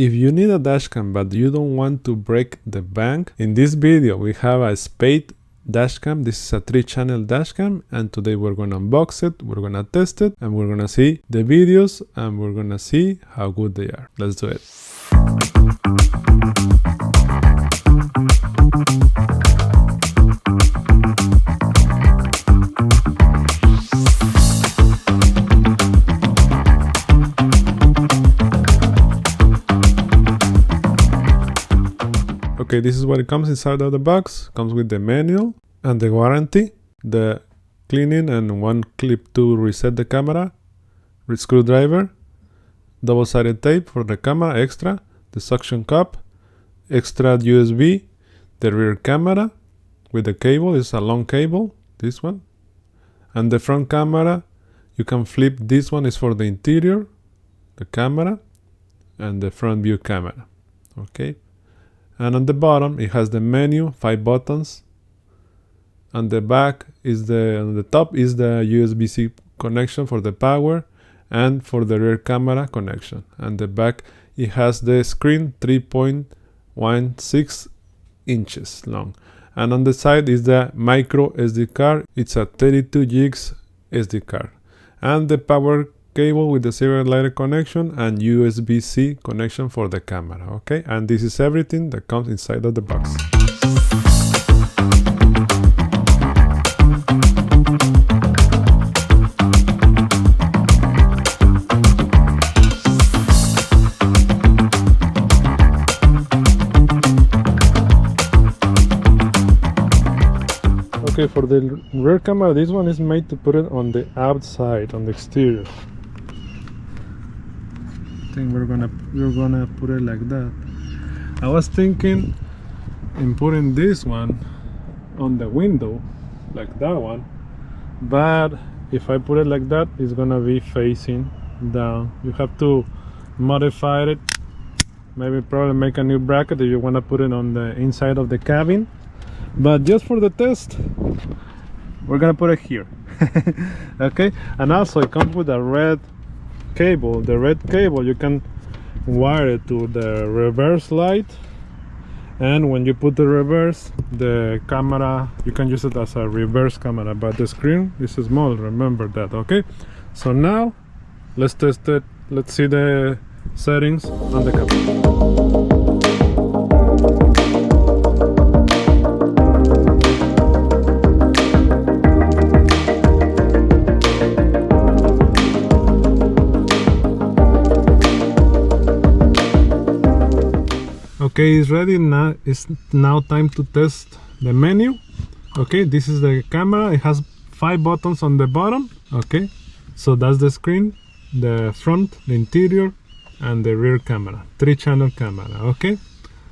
If you need a dashcam but you don't want to break the bank, in this video we have a SPADE dashcam. This is a 3-channel dashcam, and today we're gonna unbox it, we're gonna test it, and we're gonna see the videos, and we're gonna see how good they are. Let's do it. Okay, this is what it comes inside of the box. Comes with the manual and the warranty, the cleaning, and one clip to reset the camera, screwdriver, double-sided tape for the camera extra, the suction cup, extra USB, the rear camera with the cable, is a long cable, this one, and the front camera, you can flip. This one is for the interior, the camera, and the front view camera. Okay. And on the bottom it has the menu, 5 buttons. On the back is on the top is the USB-C connection for the power and for the rear camera connection. And the back it has the screen, 3.16 inches long. And on the side is the micro SD card. It's a 32 gigs SD card. And the power cable with the serial lighter connection and USB-C connection for the camera. Okay, and this is everything that comes inside of the box. Okay, for the rear camera, this one is made to put it on the outside, on the exterior. I think we're gonna put it like that. I was thinking in putting this one on the window like that one, but if I put it like that, it's gonna be facing down. You have to modify it, maybe probably make a new bracket if you want to put it on the inside of the cabin, but just for the test we're gonna put it here. Okay, and also it comes with a red cable. The red cable, you can wire it to the reverse light, and when you put the reverse, the camera, you can use it as a reverse camera, but the screen is small, remember that. Okay, so now let's test it. Let's see the settings on the camera. Okay, it's ready now. It's now time to test the menu. Okay, this is the camera. It has 5 buttons on the bottom. Okay, so that's the screen, the front, the interior, and the rear camera, 3-channel camera. Okay,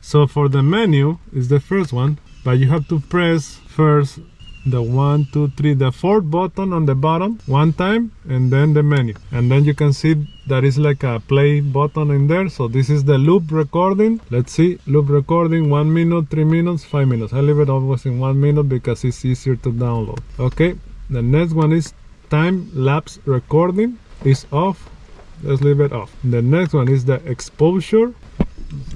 so for the menu is the first one, but you have to press first the 1, 2, 3, the 4th button on the bottom one time, and then the menu, and then you can see that is like a play button in there. So this is the loop recording. Let's see, loop recording, 1 minute, 3 minutes, 5 minutes. I leave it always in 1 minute because it's easier to download. Okay, the next one is time lapse recording, is off. Let's leave it off. The next one is the exposure.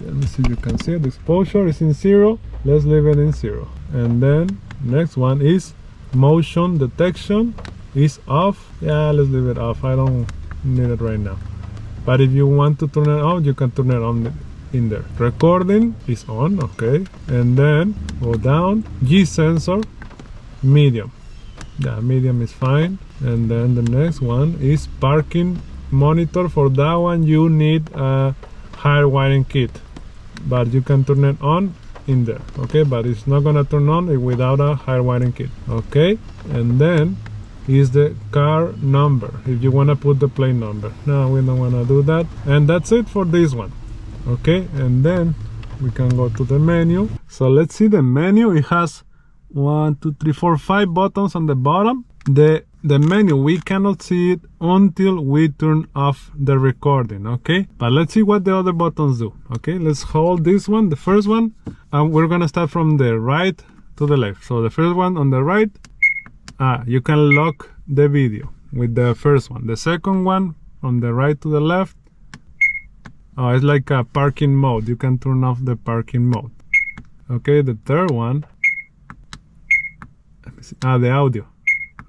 Let me see if you can see it. The exposure is in 0. Let's leave it in 0. And then next one is motion detection, is off. Yeah, let's leave it off. I don't need it right now, but if you want to turn it on, you can turn it on in there. Recording is on. Okay, and then go down. G sensor, medium. Yeah, medium is fine. And then the next one is parking monitor. For that one you need a hard wiring kit, but you can turn it on in there. Okay, but it's not gonna turn on without a hard wiring kit. Okay, and then is the car number, if you want to put the plate number. No, we don't want to do that. And that's it for this one. Okay, and then we can go to the menu. So let's see the menu. It has 1, 2, 3, 4, 5 buttons on the bottom. The menu, we cannot see it until we turn off the recording. Okay, but let's see what the other buttons do. Okay, let's hold this one, the first one, and we're gonna start from the right to the left. So the first one on the right, you can lock the video with the first one. The second one on the right to the left, Oh, it's like a parking mode. You can turn off the parking mode. Okay, the third one. Let me see. The audio.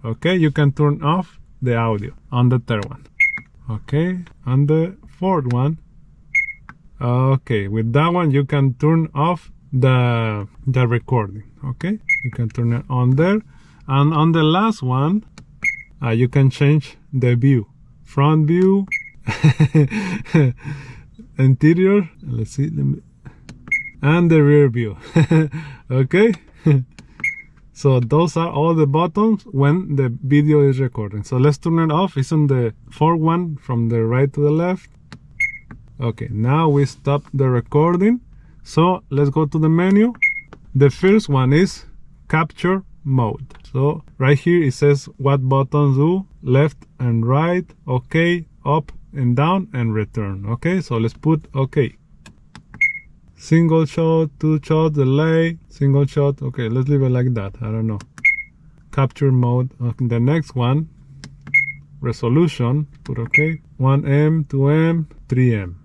Okay, you can turn off the audio on the third one. Okay, on the fourth one. Okay, with that one you can turn off the recording. Okay, you can turn it on there, and on the last one you can change the view, front view, interior, let's see, and the rear view. Okay. So those are all the buttons when the video is recording. So let's turn it off. It's on the fourth one from the right to the left. Okay, now we stop the recording. So let's go to the menu. The first one is capture mode. So right here it says what buttons do, left and right, okay, up and down, and return. Okay, so let's put okay. Single shot, two shot, delay, single shot. Okay, let's leave it like that. I don't know. Capture mode. Okay, the next one, resolution. Put okay. 1M, 2M, 3M,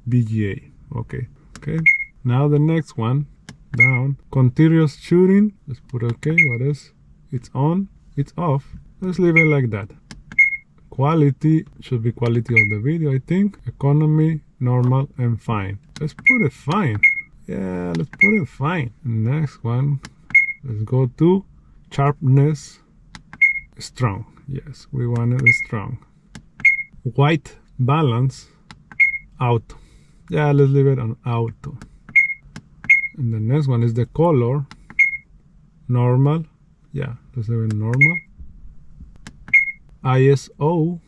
BGA. Okay. Okay. Now the next one, down. Continuous shooting. Let's put okay. What is? It's on. It's off. Let's leave it like that. Quality should be quality of the video, I think. Economy, normal, and fine. Let's put it fine. Yeah, let's put it fine. Next one, let's go to sharpness, strong. Yes, we want it strong. White balance, auto. Yeah, let's leave it on auto. And the next one is the color, normal. Yeah, let's leave it normal. ISO.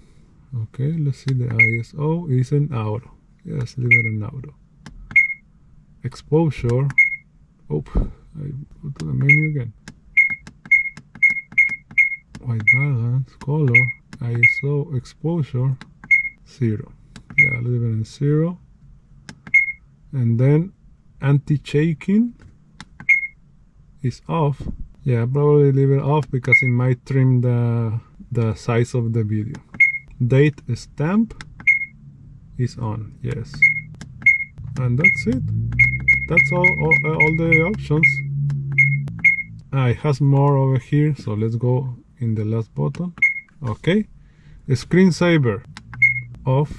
Okay, let's see, the ISO is in auto. Yes, leave it in auto. Exposure. Oh, I go to the menu again. White balance, color, ISO, exposure, 0. Yeah, leave it in 0. And then anti-shaking is off. Yeah, probably leave it off because it might trim the size of the video. Date stamp is on. Yes. And that's it. That's all the options. It has more over here, so let's go in the last button. Okay. The screensaver off.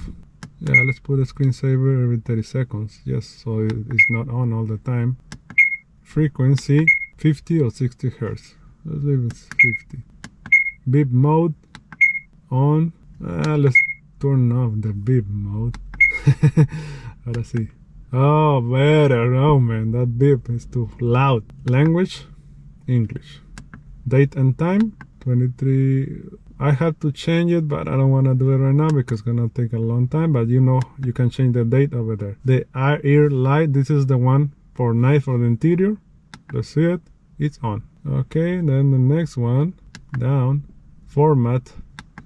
Yeah, let's put a screensaver every 30 seconds. Yes, so it's not on all the time. Frequency 50 or 60 hertz. Let's leave it 50. Beep mode on. Let's turn off the beep mode. Ahora sí. Oh, better. Oh man, that beep is too loud. Language, English. Date and time, 23. I have to change it, but I don't want to do it right now because it's gonna take a long time. But you know, you can change the date over there. The rear light, this is the one for night for the interior. Let's see it. It's on. Okay, then the next one, down, format.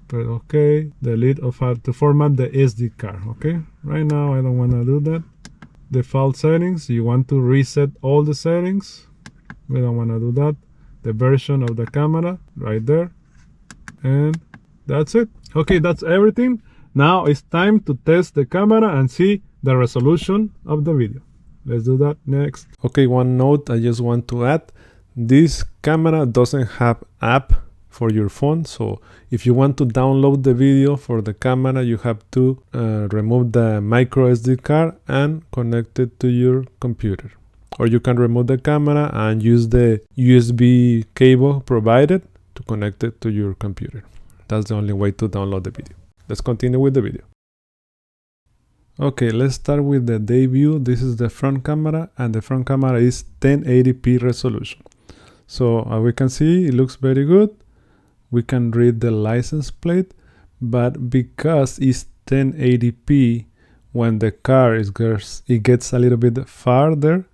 But okay, delete of how to format the SD card. Okay, right now I don't want to do that. Default settings, you want to reset all the settings. We don't want to do that. The version of the camera right there, and that's it. Okay, that's everything. Now it's time to test the camera and see the resolution of the video. Let's do that next. Okay, one note I just want to add. This camera doesn't have app for your phone, so if you want to download the video for the camera, you have to remove the micro SD card and connect it to your computer. Or you can remove the camera and use the USB cable provided to connect it to your computer. That's the only way to download the video. Let's continue with the video. Okay, let's start with the day view. This is the front camera, and the front camera is 1080p resolution. So as we can see, it looks very good. We can read the license plate, but because it's 1080p, when the car it gets a little bit farther,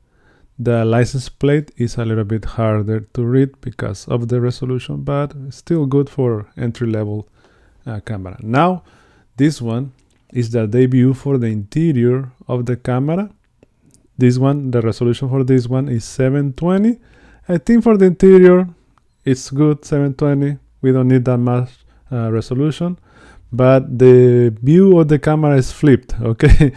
the license plate is a little bit harder to read because of the resolution, but still good for entry-level camera. Now, this one is the debut for the interior of the camera. This one, the resolution for this one is 720. I think for the interior, it's good, 720. We don't need that much resolution, but the view of the camera is flipped, okay?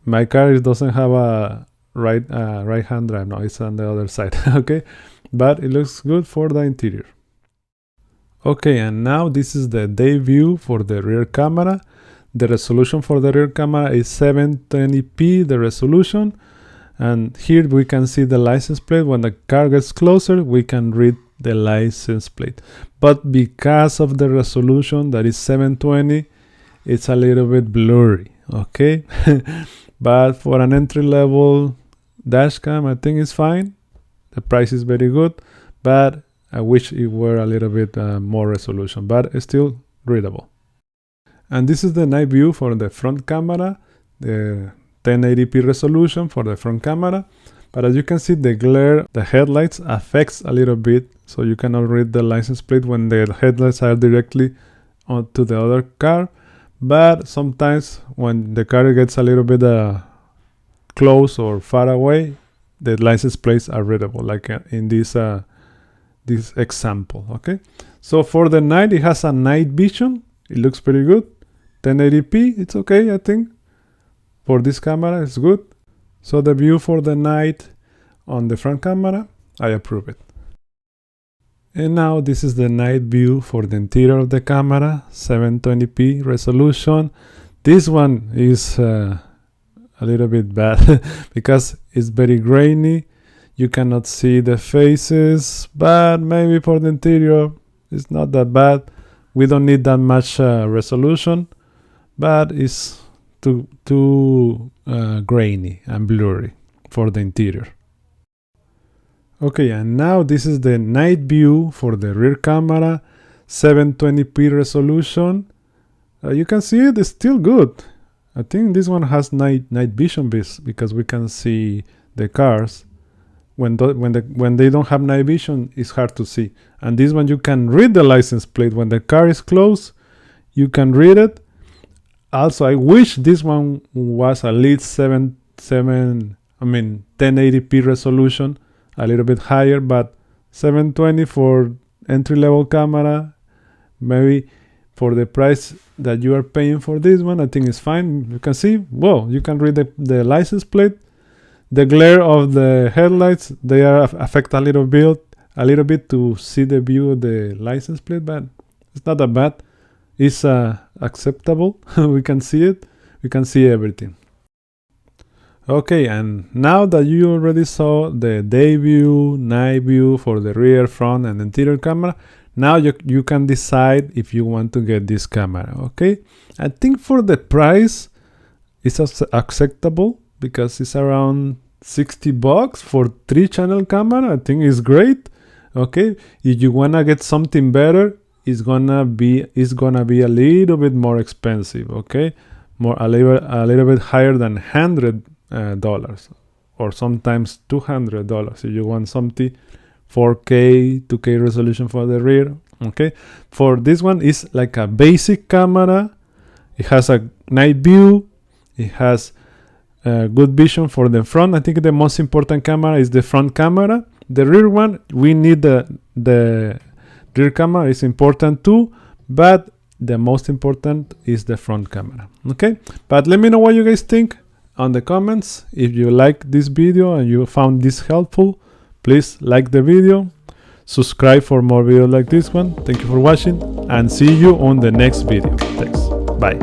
my car doesn't have a right hand drive. No, it's on the other side. Okay, but it looks good for the interior. Okay, and now this is the day view for the rear camera. The resolution for the rear camera is 720p, the resolution. And here we can see the license plate. When the car gets closer, we can read the license plate. But because of the resolution that is 720, it's a little bit blurry, okay? But for an entry-level dash cam, I think it's fine. The price is very good, but I wish it were a little bit more resolution, but it's still readable. And this is the night view for the front camera, the 1080p resolution for the front camera. But as you can see, the glare, the headlights affects a little bit, so you cannot read the license plate when the headlights are directly onto the other car. But sometimes when the car gets a little bit close or far away, the license plates are readable, like in this example. Okay, so for the night, it has a night vision. It looks pretty good. 1080p, it's okay, I think. For this camera, it's good. So the view for the night on the front camera, I approve it. And now this is the night view for the interior of the camera, 720p resolution. This one is a little bit bad because it's very grainy. You cannot see the faces, but maybe for the interior, it's not that bad. We don't need that much resolution, but it's too grainy and blurry for the interior. Okay, and now this is the night view for the rear camera, 720p resolution. You can see it's still good. I think this one has night vision because we can see the cars. When they don't have night vision, it's hard to see. And this one, you can read the license plate. When the car is close, you can read it. Also, I wish this one was at least 1080p resolution, a little bit higher, but 720 for entry-level camera, maybe for the price that you are paying for this one, I think it's fine. You can see, whoa, you can read the license plate. The glare of the headlights, they are affect a little bit to see the view of the license plate, but it's not that bad. It's acceptable. We can see it. We can see everything. Okay, and now that you already saw the day view, night view for the rear, front, and interior camera, now you can decide if you want to get this camera. Okay, I think for the price, it's acceptable because it's around $60 for 3-channel camera. I think it's great. Okay, if you wanna get something better, it's gonna be a little bit more expensive. Okay, a little bit higher than $100 or sometimes $200 if you want something 4K 2K resolution for the rear. Okay, for this one is like a basic camera. It has a night view. It has good vision for the front. I think the most important camera is the front camera. The rear one, we need the rear camera is important too, but the most important is the front camera. Okay, but let me know what you guys think on the comments. If you like this video and you found this helpful, please like the video, subscribe for more videos like this one. Thank you for watching and see you on the next video. Thanks. Bye.